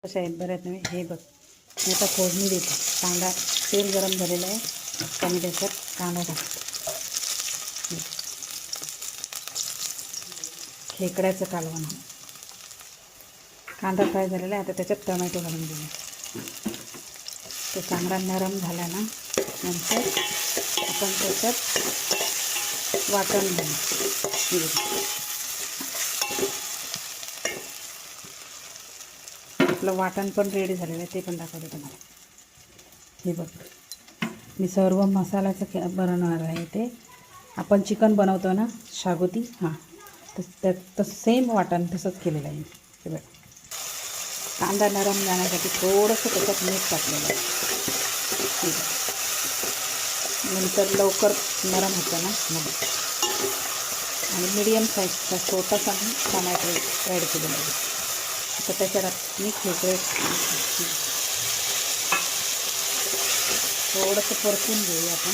कशा आहेत बऱ्याच नव्हे. हे बघ मी आता फोडणी देते. कांदा तेल गरम झालेलं आहे. आता मी त्याच्यात कांदा टाकते. खेकड्याचं कालवण. कांदा फ्राय झालेला आहे. आता त्याच्यात टोमॅटो घालून देऊ. तो चांगला नरम झाला ना नंतर आपण त्याच्यात वाटण घालू. आपलं वाटण पण रेडी झालेलं आहे. ते पण दाखवते तुम्हाला. हे बघ मी सर्व मसाल्याचं बनवणार आहे. ते आपण चिकन बनवतो ना शागोती, हां तर सेम वाटण तसंच केलेलं आहे. हे बघ कांदा नरम जाण्यासाठी थोडंसं त्याच्यात मीठ टाकलेलं आहे. नंतर लवकर नरम होतं ना मग. आणि मीडियम साईजचा छोटासा टोमॅटो ॲड केलेला आहे. आता त्याच्यात मी खेकडे थोडंसं परतून घेऊया आपण.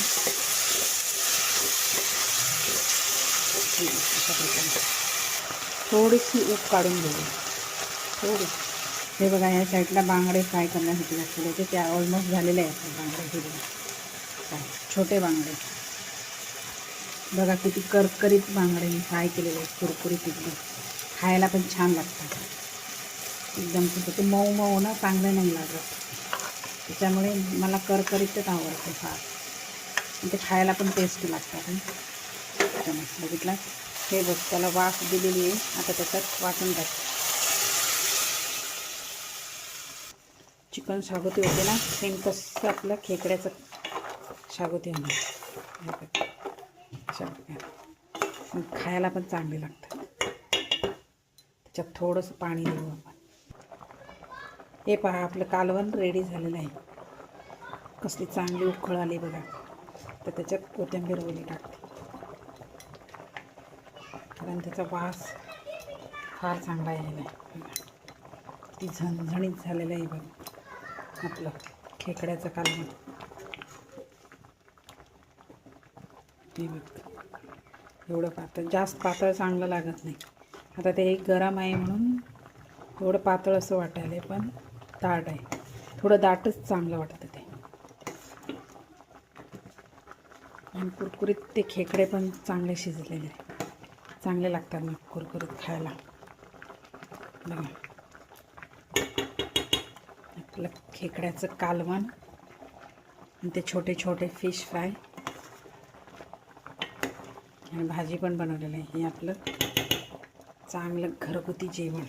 थोडीशी उप काढून घेऊया थोडी. हे बघा या साईडला बांगडे फ्राय करण्यासाठी लागलेले ते त्या ऑलमोस्ट झालेले आहेत. बांगडे केलेले छोटे बांगडे बघा किती करकरीत बांगडे फ्राय केलेले आहेत. कुरकुरीत एकदम खायला पण छान लागतात. एकदम ते मऊ मऊ ना चांगलं नाही लागत. त्याच्यामुळे मला करकरीतच आवडते फार. ते खायला पण टेस्टी लागतात. बघितलं हे बघ त्याला वाफ दिलेली आहे. आता त्याच्यात वाटून टाक. चिकन शागोती होते ना सेम तसं आपलं खेकड्याचं शागोती होणार. खायला पण चांगले लागतात. त्याच्यात थोडंसं पाणी देऊ आपण. हे पहा आपलं कालवण रेडी झालेलं आहे. कसली चांगली उकळ आली बघा. तर त्याच्यात कोथिंबीर वगैरे टाकते कारण त्याचा वास फार चांगला आहे. ती झणझणीत झालेलं आहे बघा आपलं खेकड्याचं कालवण. हे बघ एवढं पातळ, जास्त पातळ चांगलं लागत नाही. आता ते एक गरम आहे म्हणून थोडं पातळ असं वाटायला पण दाट आहे. थोडं दाटच चांगलं वाटतं ते. आणि कुरकुरीत ते खेकडे पण चांगले शिजलेले चांगले लागतात मग कुरकुरीत खायला. बघा आपलं खेकड्याचं कालवण आणि ते छोटे छोटे फिश फ्राय आणि भाजी पण बनवलेलं आहे. हे आपलं चांगलं घरगुती जेवण.